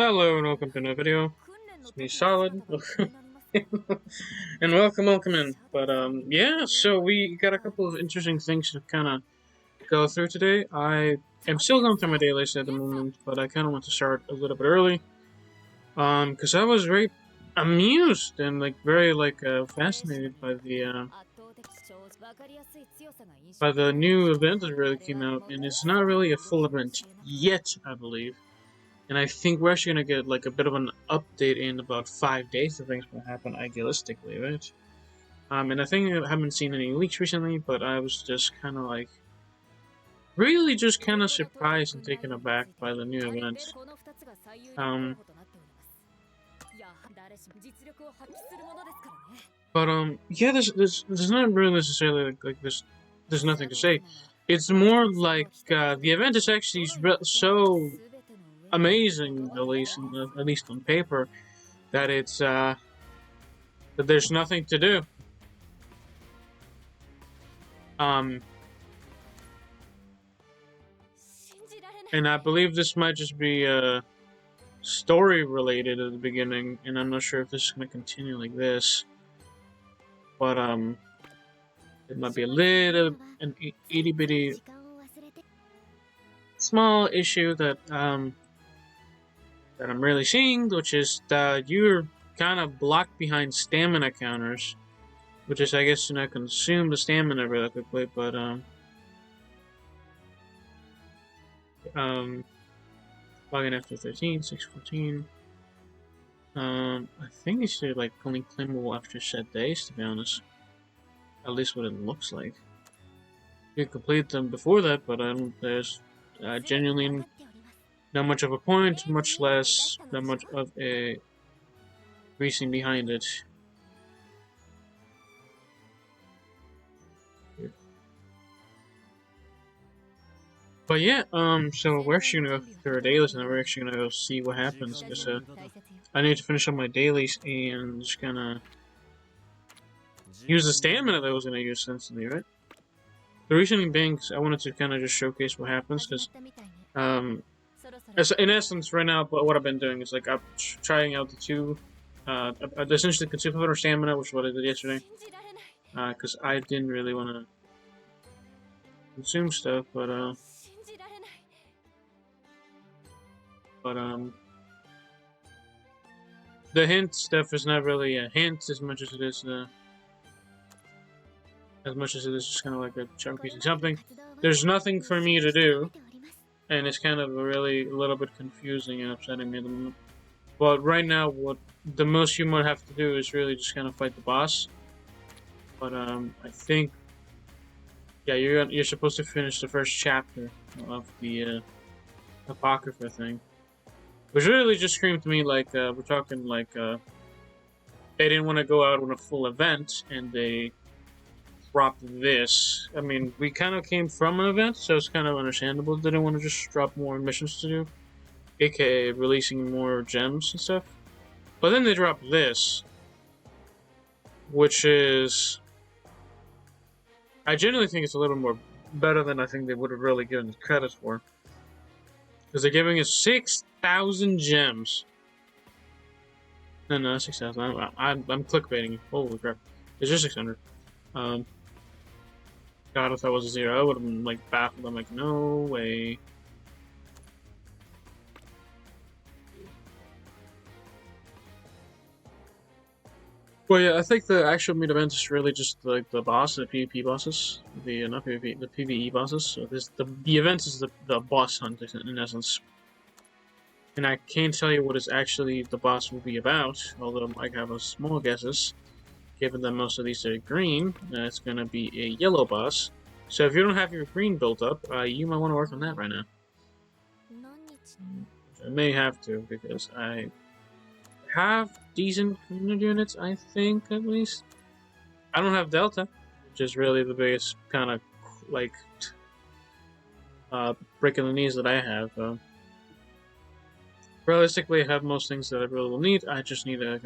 Hello and welcome to another video. It's me, Solid, and welcome in. But yeah, so we got a couple of interesting things to kind of go through today. I am still going through my day list at the moment, but I kind of want to start a little bit early, because I was very amused and very fascinated by the new event that really came out, and it's not really a full event yet, I believe. And I think we're actually gonna get like a bit of an update in about 5 days of things will happen idealistically, right? And I think I haven't seen any leaks recently, but I was just kind of really just kind of surprised and taken aback by the new event. Yeah, there's not really necessarily there's nothing to say. It's more like the event is actually so amazing, at least on paper, that it's that there's nothing to do. And I believe this might just be story related at the beginning, and I'm not sure if this is going to continue like this. But it might be an itty bitty small issue that I'm really seeing, which is that you're kind of blocked behind stamina counters, which is, I guess, to not consume the stamina really quickly, but logging after 13, 614. I think it's like only claimable after set days, to be honest. At least what it looks like. You can complete them before that, but there's genuinely not much of a point, much less that much of a reason behind it. But yeah, so we're actually gonna go through our dailies and we're actually gonna go see what happens, because I need to finish up my dailies and just gonna use the stamina that I was gonna use instantly, right? The reason being, I wanted to kind of just showcase what happens, because in essence, right now, what I've been doing is I'm trying out the two, essentially consume or stamina, which is what I did yesterday, because I didn't really want to consume stuff, but the hint stuff is not really a hint as much as it is just kind of like a chunk piece of something. There's nothing for me to do, and it's kind of a little bit confusing and upsetting me at the moment. But right now, what the most you might have to do is really just kind of fight the boss. But I think, yeah, you're supposed to finish the first chapter of the Apocrypha thing, which really just screamed to me like we're talking like they didn't want to go out on a full event and they dropped this. I mean, we kind of came from an event, so it's kind of understandable they didn't want to just drop more missions to do, aka releasing more gems and stuff. But then they dropped this, which is, I genuinely think it's a little more better than I think they would have really given it credit for, because they're giving us 6,000 gems. No, 6,000. I'm clickbaiting. Holy crap! It's just 600. God, if that was a 0, I would have been baffled. I'm like, no way. Well, yeah, I think the actual main event is really just the boss, the PvP bosses, not PvP, the PvE bosses. So the event is the boss hunt in essence, and I can't tell you what is actually the boss will be about, although I have a small guesses. Given that most of these are green, it's gonna be a yellow boss. So if you don't have your green built up, you might want to work on that right now. I may have to, because I have decent units, I think, at least. I don't have Delta, which is really the biggest kind of, break in the knees that I have. Realistically, I have most things that I really will need. I just need a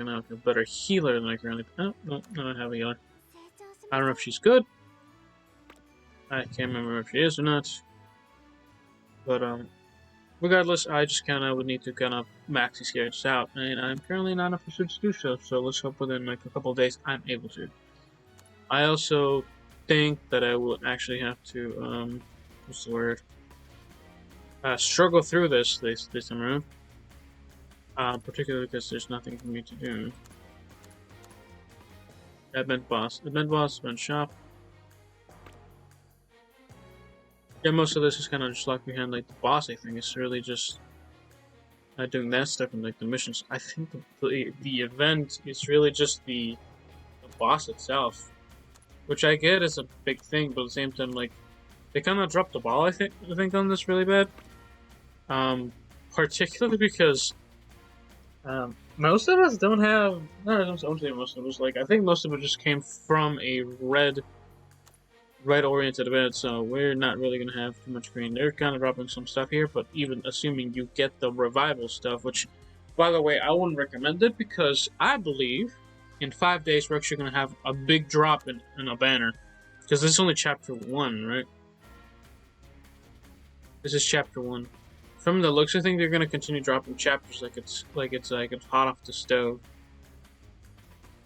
better healer than I currently... Oh, no, I don't have a healer. I don't know if she's good. I can't remember if she is or not. But, regardless, I just kind of would need to kind of max these characters out, and I'm currently not in a position to do so. So let's hope within like a couple of days I'm able to. I also think that I will actually have to what's the word? Struggle through this time around. Particularly because there's nothing for me to do. Event boss, event shop. Yeah, most of this is kind of just locked behind like the boss. I think it's really just doing that stuff and like the missions. I think the event is really just the boss itself, which I get is a big thing, but at the same time, like they kind of dropped the ball. I think on this really bad. Particularly because most of us don't have. No, I don't say most of us. Like I think most of it just came from a red-oriented event, so we're not really gonna have too much green. They're kind of dropping some stuff here, but even assuming you get the revival stuff, which, by the way, I wouldn't recommend it because I believe in 5 days we're actually gonna have a big drop in a banner, because this is only chapter 1, right? This is chapter 1. From the looks, I think they're gonna continue dropping chapters like it's hot off the stove.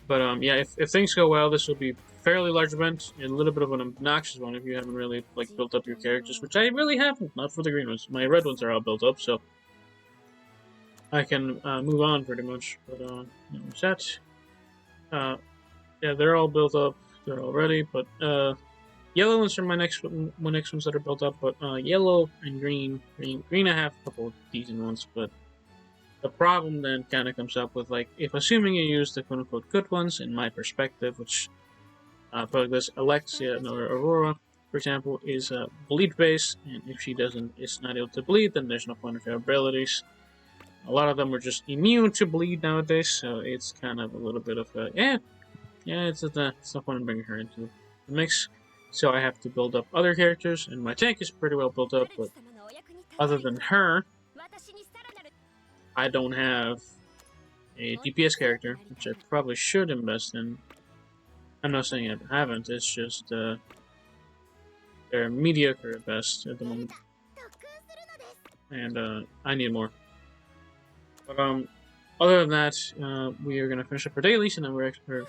But yeah, if things go well, this will be a fairly large event and a little bit of an obnoxious one if you haven't really like built up your characters, which I really haven't. Not for the green ones. My red ones are all built up, so I can move on pretty much. But you know, that yeah, they're all built up. They're all ready. But yellow ones are my next ones that are built up. But yellow and green. I have a couple of decent ones, but the problem then kind of comes up with, like, if assuming you use the quote-unquote good ones, in my perspective, which, probably this Alexia or Aurora, for example, is bleed-based, and if she is not able to bleed, then there's no point of her abilities. A lot of them are just immune to bleed nowadays, so it's kind of a little bit of a, it's no point in bringing her into the mix. So I have to build up other characters, and my tank is pretty well built up, but other than her, I don't have a DPS character, which I probably should invest in. I'm not saying I haven't, it's just they're mediocre at best at the moment. And I need more. But other than that, we are gonna finish up our dailies, and then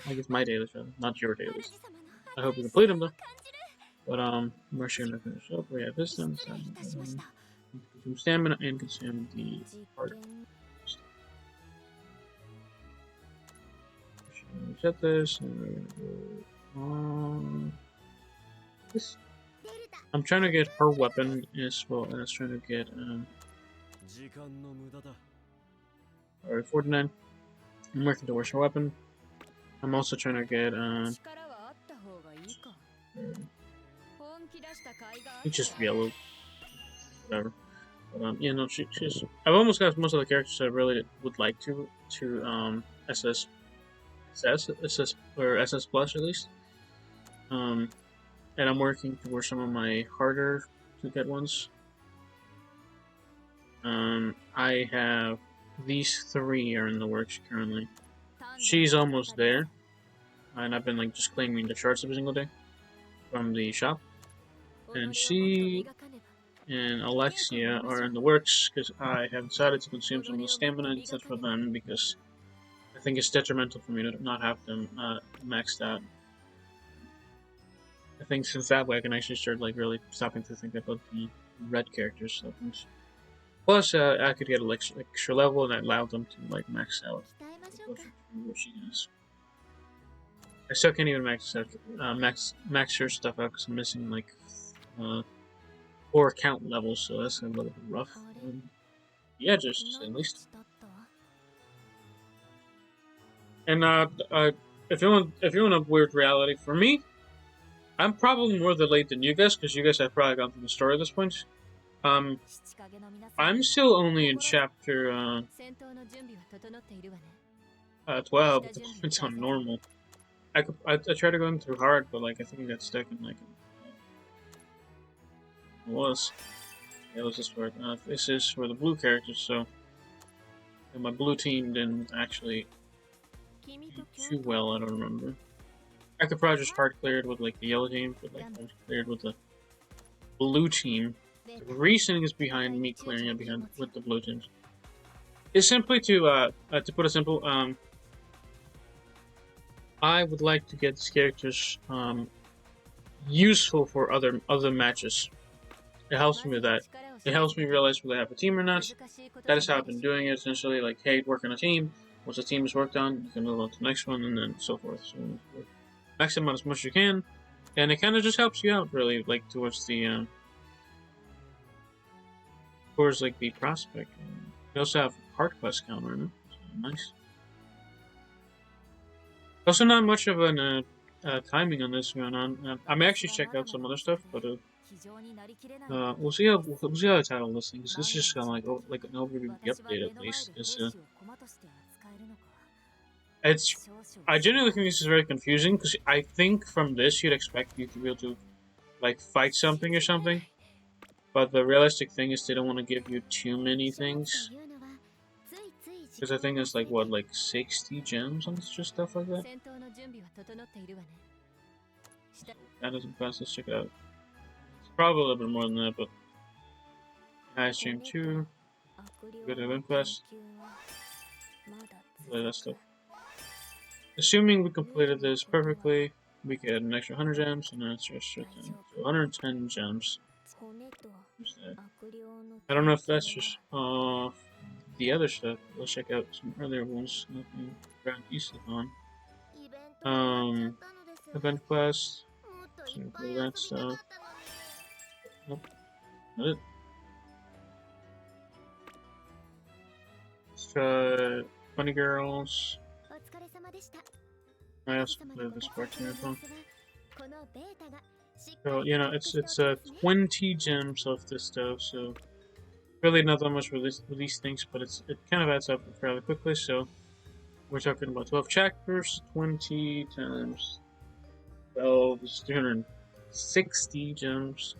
I guess my dailies rather, not your dailies. I hope you complete them though. But we're actually gonna finish up. We have this then, consume stamina and consume the heart. Reset this, and we're gonna go on this. I'm trying to get her weapon as well as trying to get alright, 49. I'm working towards her weapon. I'm also trying to get it's just yellow. Whatever. But yeah, no, she's I've almost got most of the characters I really would like to SS or SS plus at least. And I'm working towards some of my harder to get ones. I have these 3 are in the works currently. She's almost there, and I've been like just claiming the shards every single day from the shop. And she and Alexia are in the works because I have decided to consume some of the stamina and such for them because I think it's detrimental for me to not have them maxed out. I think since that way I can actually start like really stopping to think about the red characters. So plus, I could get an extra level and allow them to like max out what she is. I still can't even max her stuff out because I'm missing like 4 account levels, so that's a little bit rough. Yeah, just at least. And if you want a weird reality for me, I'm probably more delayed than you guys because you guys have probably gone through the story at this point. I'm still only in chapter 12. It's on normal. I tried to go through hard, but like I think I got stuck in like it was this for this is for the blue characters, so and my blue team didn't actually do too well. I don't remember. I could probably just hard clear it with like the yellow team, but like I cleared with the blue team The reasoning is behind me clearing it behind with the blue teams. It's simply to put it simple, I would like to get these characters useful for other matches. It helps me with that. It helps me realize whether I have a team or not. That is how I've been doing it, essentially. Like, hey, work on a team. Once the team is worked on, you can move on to the next one, and then so forth. So, max them out as much as you can, and it kind of just helps you out, really, like, towards the, like, the prospect. We also have hard quest counter, no? So, nice. Also, not much of an, timing on this going on. I may actually check out some other stuff, but, we'll see how I title this thing. This is just kind of like an overview of the update at least. I genuinely think this is very confusing because I think from this you'd expect you to be able to like fight something or something, but the realistic thing is they don't want to give you too many things. Because I think it's like what, like 60 gems and just stuff like that. That doesn't pass. Let's check it out. Probably a little bit more than that, but I stream 2. Go to event quest. Play that stuff. Assuming we completed this perfectly, we get an extra 100 gems, and then it's just 110 gems. I don't know if that's just the other stuff. Let's check out some earlier ones. Nothing around east of on. Event quest. So do that stuff. Nope. Not it. Let's try Funny Girls. I also completed this part too as well. So, you know, it's 20 gems of this stuff, so really not that much with these things, but it kind of adds up fairly quickly, so we're talking about 12 chapters, 20 times 12 is 360 gems.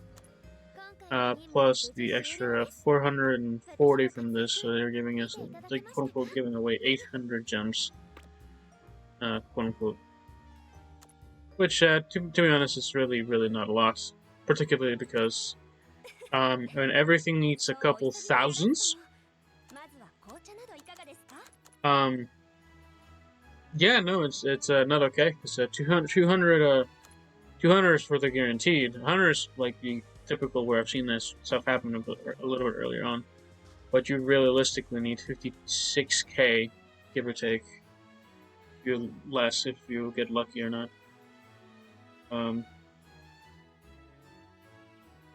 Plus the extra 440 from this, so they're giving us, like, quote unquote, giving away 800 gems, quote unquote. Which, to be honest, is really not a lot, particularly because, I mean, everything needs a couple thousands. Yeah, no, it's not okay. It's 200 is for the guaranteed. 100 is like the typical where I've seen this stuff happen a little bit earlier on, but you realistically need 56k, give or take. Less if you get lucky or not.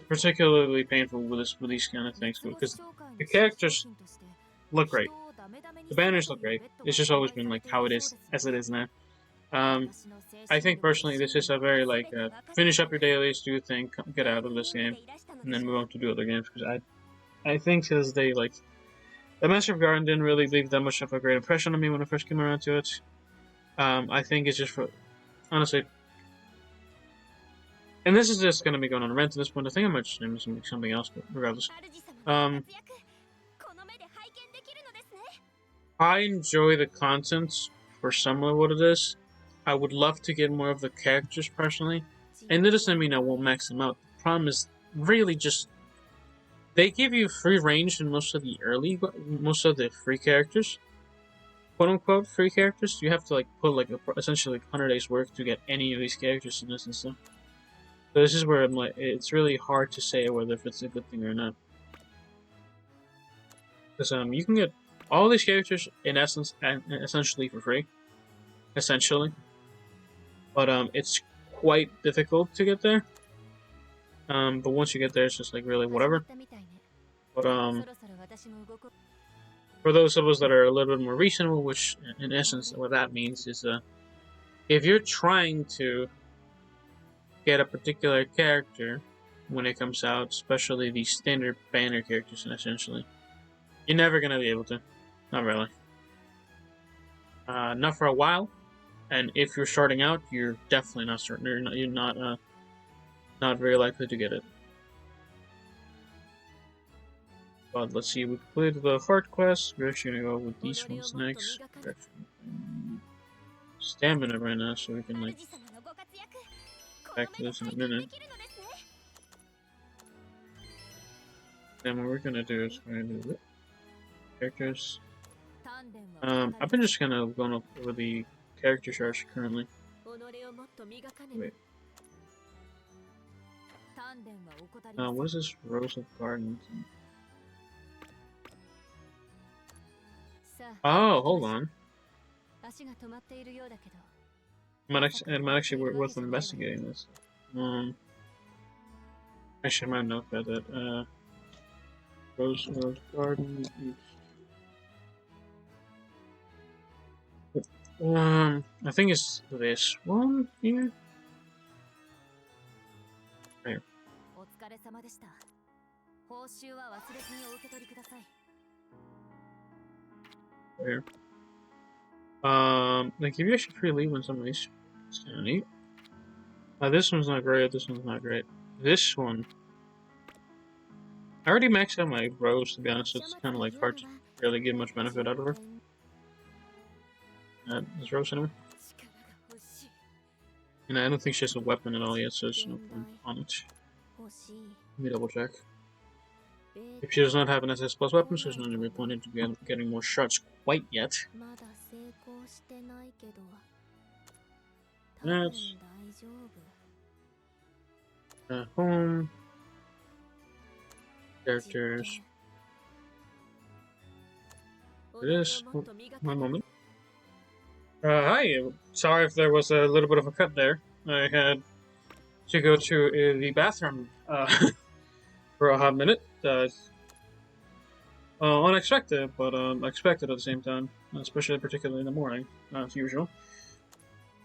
Particularly painful with these kind of things because the characters look great, the banners look great. It's just always been like how it is as it is now. I think personally this is a very like finish up your dailies, do your thing, get out of this game, and then move on to do other games, because I think to this day, like, the Master of Garden didn't really leave that much of a great impression on me when I first came around to it. I think it's just for, honestly, and this is just going to be going on a rant at this point. I think I might just name something else, but regardless. I enjoy the content for some of what it is. I would love to get more of the characters personally, and that doesn't mean I won't max them out. The problem is really just they give you free range in most of the free characters, quote unquote free characters. You have to like put like essentially like 100 days work to get any of these characters in this and stuff. So this is where I'm like, it's really hard to say whether if it's a good thing or not, because you can get all these characters in essence and essentially for free, essentially. But it's quite difficult to get there. But once you get there, it's just like really whatever. But for those of us that are a little bit more reasonable, which in essence what that means is if you're trying to get a particular character when it comes out, especially the standard banner characters, essentially, you're never gonna be able to. Not really. Not for a while. And if you're starting out, you're definitely not certain. You're not very likely to get it. But let's see, we completed the hard quest. We're actually gonna go with these ones next. Stamina right now, so we can like back to this in a minute. Then what we're gonna do is we're gonna do characters. I've been just kind of going over the character charts currently. Wait. What is this Rose of Gardens? Oh, hold on. It might actually be worth investigating this. Actually, I might know about that. Rose of Garden. I think it's this one here. There. There. They give you actually free leave on some of these. It's kind of neat. This one's not great. This one's not great. This one. I already maxed out my Rose, to be honest. So it's kind of like hard to really get much benefit out of her. Is Rose anywhere? And I don't think she has a weapon at all yet, so there's no point on it. Let me double check. If she does not have an SS plus weapon, so there's no real point into getting more shots quite yet. That's home characters. It is. One moment. Hi. Sorry if there was a little bit of a cut there. I had to go to the bathroom for a hot minute. Unexpected, but expected at the same time, especially particularly in the morning, as usual.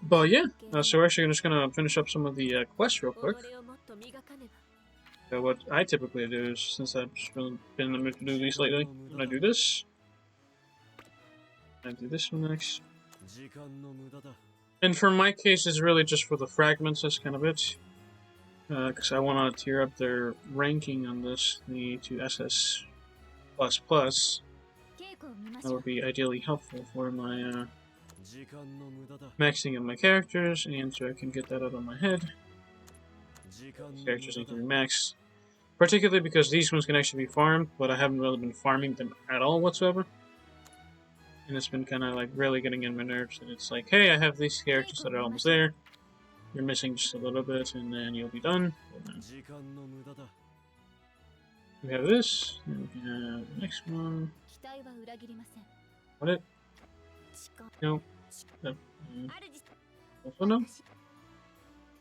But yeah, so we're actually just gonna finish up some of the quests real quick. So what I typically do is, since I've just really been in the mood to do these lately, I do this. I do this one next. And for my case, it's really just for the fragments, that's kind of it. Because I want to tier up their ranking on this, to SS++. That would be ideally helpful for my maxing of my characters, and so I can get that out of my head. These characters need to be maxed. Particularly because these ones can actually be farmed, but I haven't really been farming them at all whatsoever. And it's been kind of like really getting in my nerves, and it's like, hey, I have these characters that are almost there. You're missing just a little bit, and then you'll be done. We have this, and we have the next one. What it? No. Also no.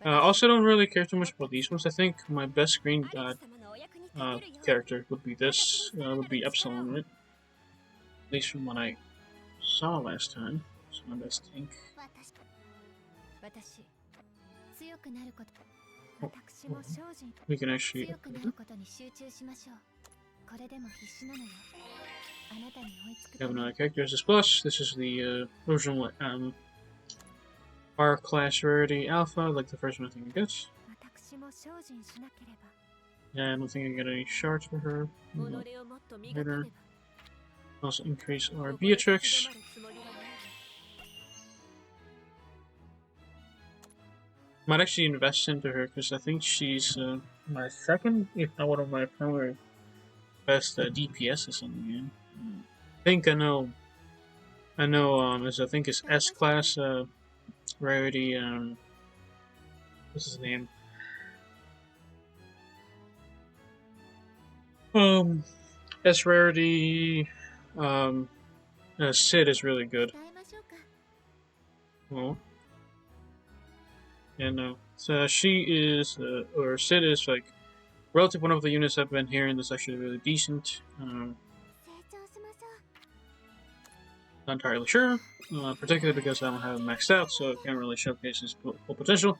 Also don't really care too much about these ones. I think my best screen character would be this. Would be Epsilon, right? At least from what I saw last time. It's my best tank. We can actually. We have another character as plus. This is the original R class rarity alpha, like the first one I think I get. Yeah, I don't think I get any shards for her. Her. Also increase our Beatrix. Might actually invest into her because I think she's my second, if not one of my primary best DPSs in the game. I think I know. As I think it's S class rarity. What's his name? S rarity. Sid is really good. Oh. Yeah, no. So she is, or Sid is like relative one of the units I've been hearing that's actually really decent. Not entirely sure, particularly because I don't have him maxed out, so it can't really showcase his full potential.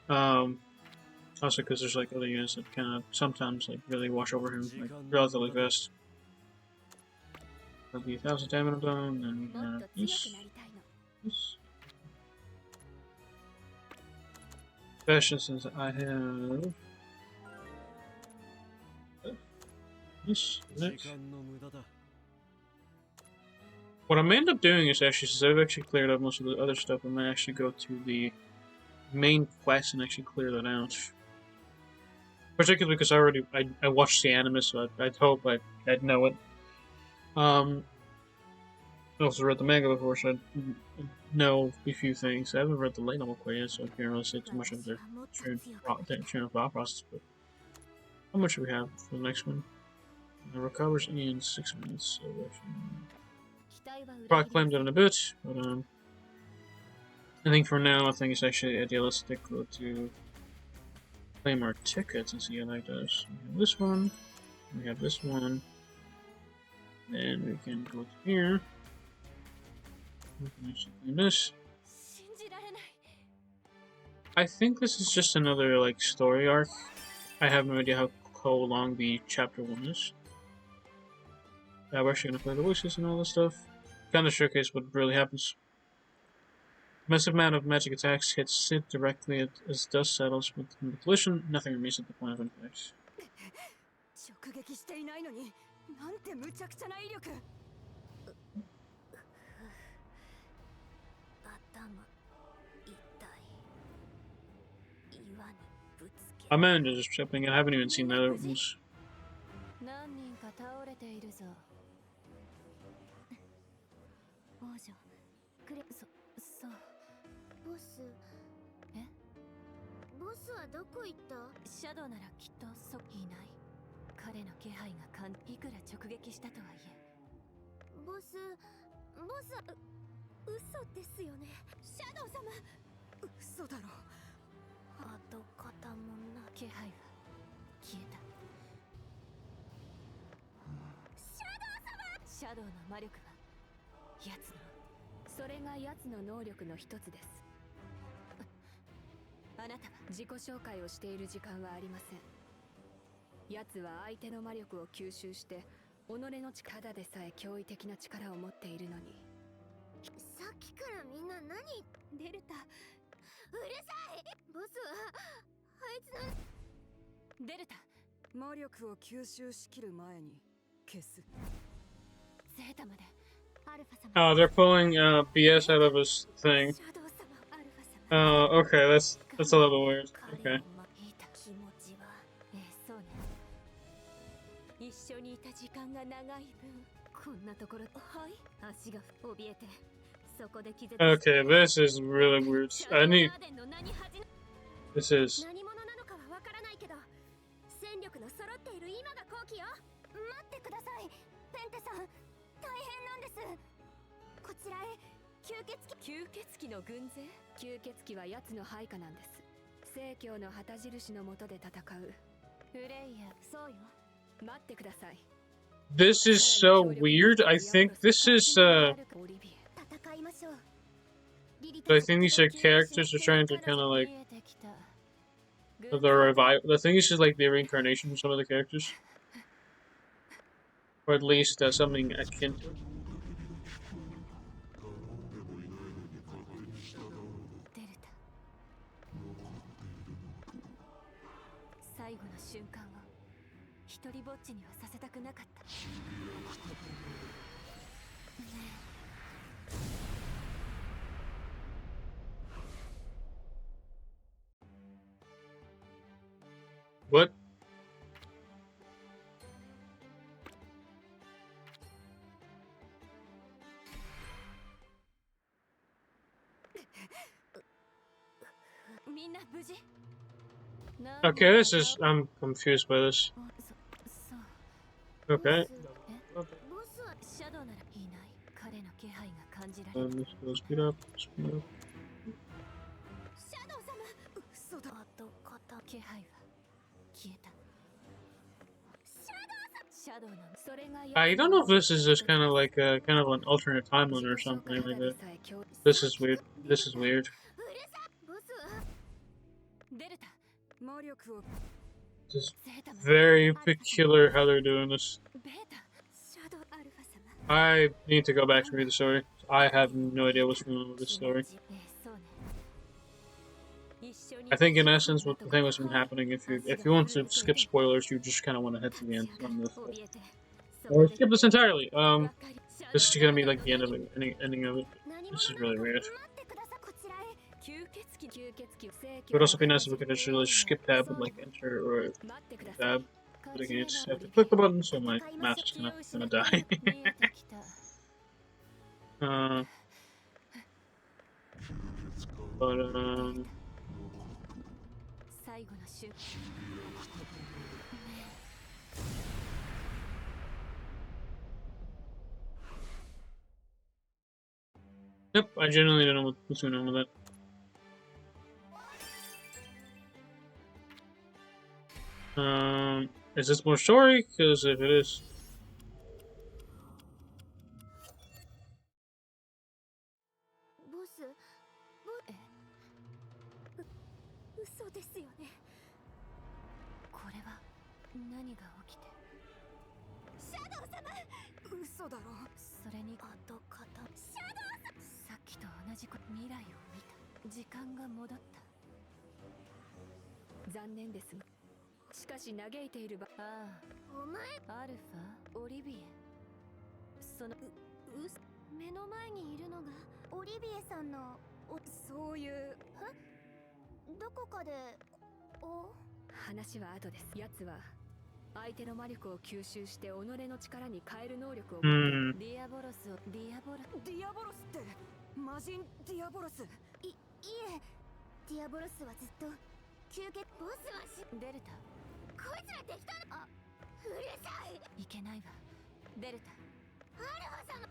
Also because there's like other units that kind of sometimes like really wash over him like relatively fast. That'll be 1,000 damage done, and we have this. Especially since I have this next. What I may end up doing is actually, since I've actually cleared up most of the other stuff, I might actually go to the main quest and actually clear that out. particularly because I watched the anime, so I'd hope I'd know it. I also read the manga before, so I know a few things. I haven't read the light novel quite yet, so I can't really say too much of their train of thought process. But how much do we have for the next one? It recovers in 6 minutes, so I should probably claim that in a bit. But I think for now, I think it's actually idealistic to claim our tickets and see how that goes. We have this one, we have this one, and we can go to here. We can actually claim this. I think this is just another like story arc. I have no idea how long the chapter 1 is. Yeah, we're actually gonna play the wishes and all this stuff. Kind of showcase what really happens. Massive amount of magic attacks hits Sid directly as dust settles with the collision. Nothing remains at the point of impact. My manager is shipping. I haven't even seen the other ones. Oh, they're pulling BS out of his thing. Okay, that's a little weird. Okay. Okay, this is really weird. This is. This is so weird. I think this is I think these are characters are trying to kind of like the revive. The thing is just like the reincarnation of some of the characters, or at least something akin to it. What? Okay, this is. I'm confused by this. Okay. Let's go speed up. Speed up. I don't know if this is just kind of like kind of an alternate timeline or something like that. This is weird. This is weird. Just very peculiar how they're doing this. I need to go back to read the story. I have no idea what's going on with this story. I think in essence what the thing was happening, if you want to skip spoilers, you just kind of want to head to the end on this. Or skip this entirely. This is gonna be like the ending of it. This is really weird. It would also be nice if we could just really skip tab and like enter or tab. But again, you just have to click the button, so my mouse is gonna die. But yep, I genuinely don't know what's going on with that. Is this more story? Because if it is...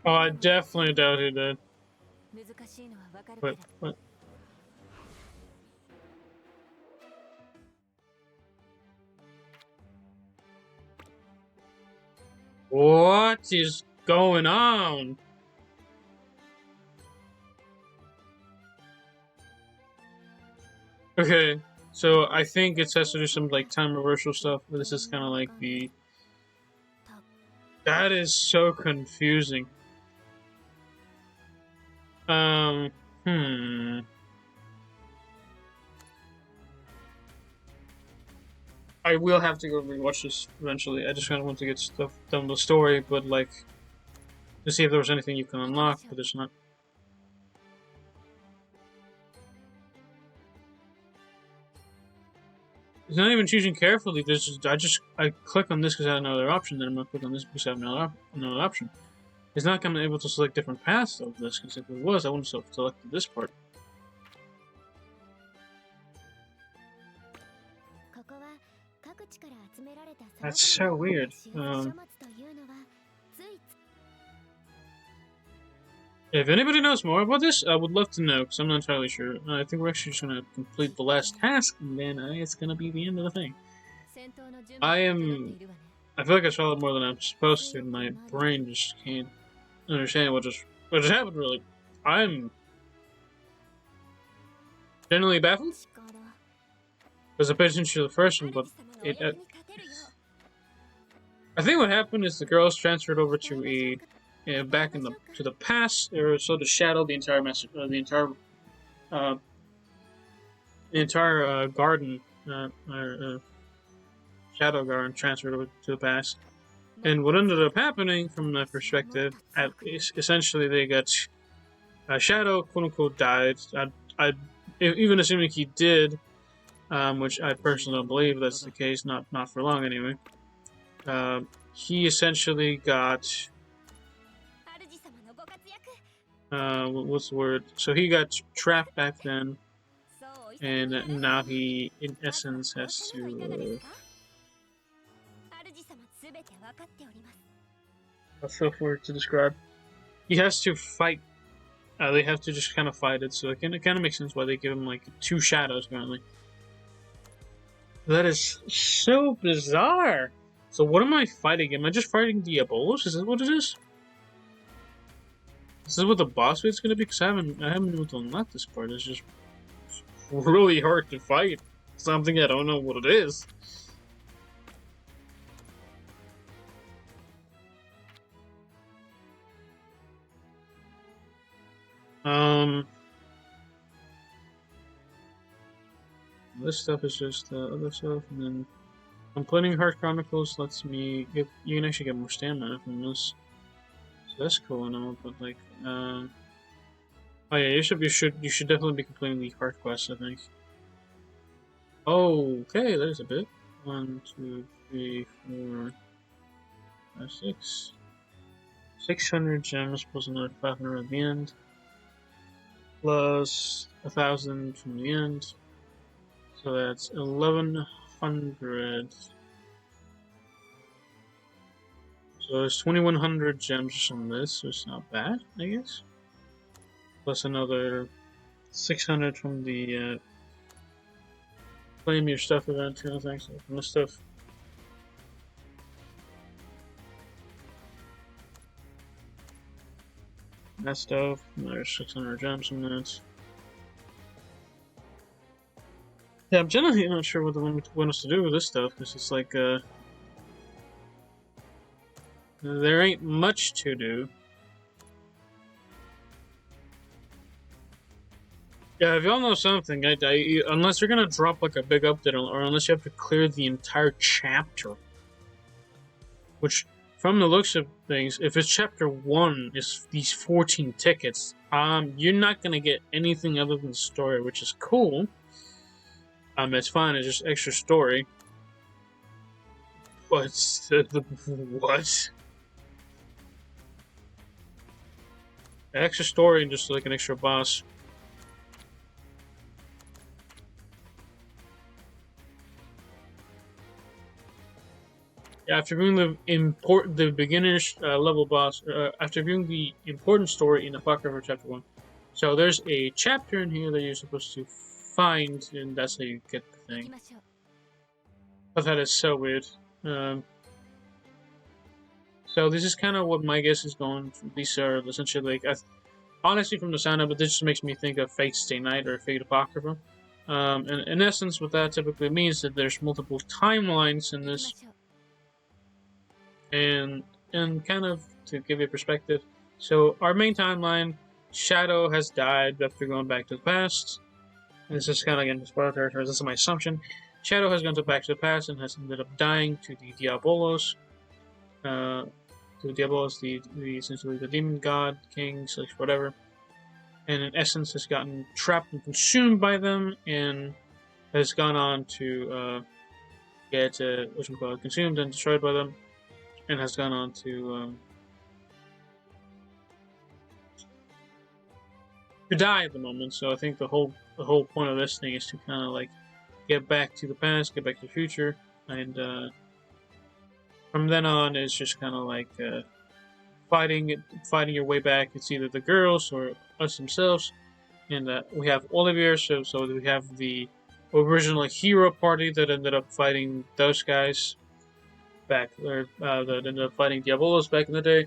Oh, I definitely doubt he did. Wait, what? What is going on? Okay, so I think it has to do some like time reversal stuff, but this is kind of like the... That is so confusing. I will have to go rewatch this eventually. I just kind of want to get stuff done with the story, but like to see if there was anything you can unlock, but there's not. It's not even choosing carefully. There's just I click on this because I have another option, then I'm gonna click on this because I have another option. It's not gonna be able to select different paths of this, because if it was, I wouldn't have selected this part. That's so weird. If anybody knows more about this, I would love to know, because I'm not entirely sure. I think we're actually just going to complete the last task, and then it's going to be the end of the thing. I feel like I saw it more than I'm supposed to, and my brain just can't understand what just happened, really. I'm generally baffled, because I paid attention to the first one, but I think what happened is the girls transferred over to back in the past, or so the shadow, the entire garden, shadow garden transferred over to the past. And what ended up happening from that perspective, essentially they got Shadow, quote unquote, died. Even assuming he did, which I personally don't believe that's the case, not for long anyway. He essentially got what's the word? So he got trapped back then, and now he, in essence, has to. That's so weird to describe. He has to fight. They have to just kind of fight it, so it kind of makes sense why they give him like 2 shadows apparently. That is so bizarre. So what am I fighting? Am I just fighting Diabolos? Is that what it is? Is this what the boss fight's gonna be? Because I haven't been able to unlock this part. It's just really hard to fight something I don't know what it is. This stuff is just other stuff, and then completing Heart Chronicles lets me get. You can actually get more stamina from this. So that's cool and all, but like, Oh yeah, you should definitely be completing the heart quest, I think. Okay, there's a bit. 1, 2, 3, 4, 5, 6. 600 gems plus another 500 at the end. Plus 1,000 from the end. So that's 1,100. So there's 2,100 gems from this, so it's not bad, I guess. Plus another 600 from the claim your stuff event, kind of thing. So from this stuff. That stuff. There's 600 gems from that. Yeah, I'm generally not sure what they want us to do with this stuff, because it's like, there ain't much to do. Yeah, if y'all know something, unless you're gonna drop like a big update, or unless you have to clear the entire chapter, which, from the looks of things, if it's chapter 1, is these 14 tickets, you're not gonna get anything other than story, which is cool. It's fine, it's just extra story. But what? Extra story and just like an extra boss. Yeah, after viewing the beginner's level boss, after viewing the important story in Apocrypha chapter 1. So there's a chapter in here that you're supposed to find, and that's how you get the thing. But that is so weird. So this is kind of what my guess is going. These are essentially like, honestly, from the sound of it, this just makes me think of Fate Stay Night or Fate Apocrypha. And in essence, what that typically means is that there's multiple timelines in this, and kind of to give you a perspective. So our main timeline, Shadow has died after going back to the past. And this is kind of again spoiler territory. This is my assumption. Shadow has gone back to the past and has ended up dying to the Diabolos. The Diabolos, the essentially the demon god, king, whatever. And in essence has gotten trapped and consumed by them, and has gone on to get consumed and destroyed by them, and has gone on to die at the moment. So I think the whole point of this thing is to kind of like get back to the past, get back to the future, and from then on it's just kind of like fighting your way back. It's either the girls or us themselves, and we have Olivier. So we have the original hero party that ended up fighting those guys back, or that ended up fighting Diabolos back in the day.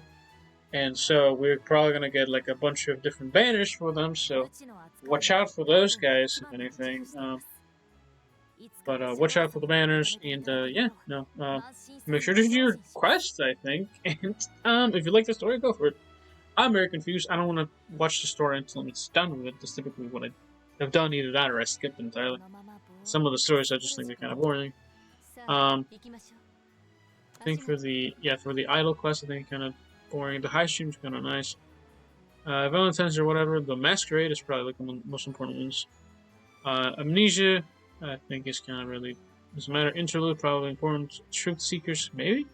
And so we're probably gonna get like a bunch of different banners for them. So watch out for those guys, if anything. But watch out for the banners, and make sure to do your quest, I think. And if you like the story, go for it. I'm very confused. I don't want to watch the story until it's done with it. That's typically what I've done. Either that or I skipped entirely. Some of the stories I just think are kind of boring. I think for the idol quest, I think kind of boring. The high stream's kind of nice. Valentine's or whatever. The masquerade is probably like one of the most important ones. Amnesia, I think is kind of really doesn't matter. Interlude, probably important. Truth Seekers, maybe.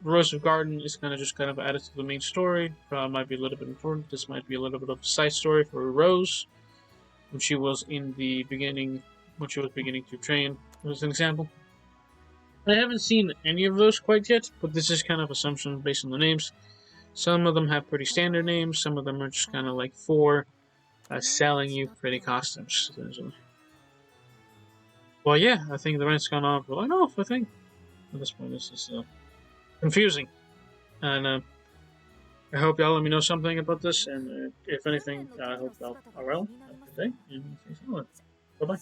Rose of Garden is kind of added to the main story. Probably might be a little bit important. This might be a little bit of a side story for Rose, when she was in the beginning, when she was beginning to train, as an example. I haven't seen any of those quite yet, but this is kind of assumption based on the names. Some of them have pretty standard names. Some of them are just kind of like for selling you pretty costumes. Well, yeah, I think the rent's gone on for I think at this point this is confusing, and I hope y'all let me know something about this. And if anything, I hope y'all are well. Have a good day, and see you soon. Bye bye.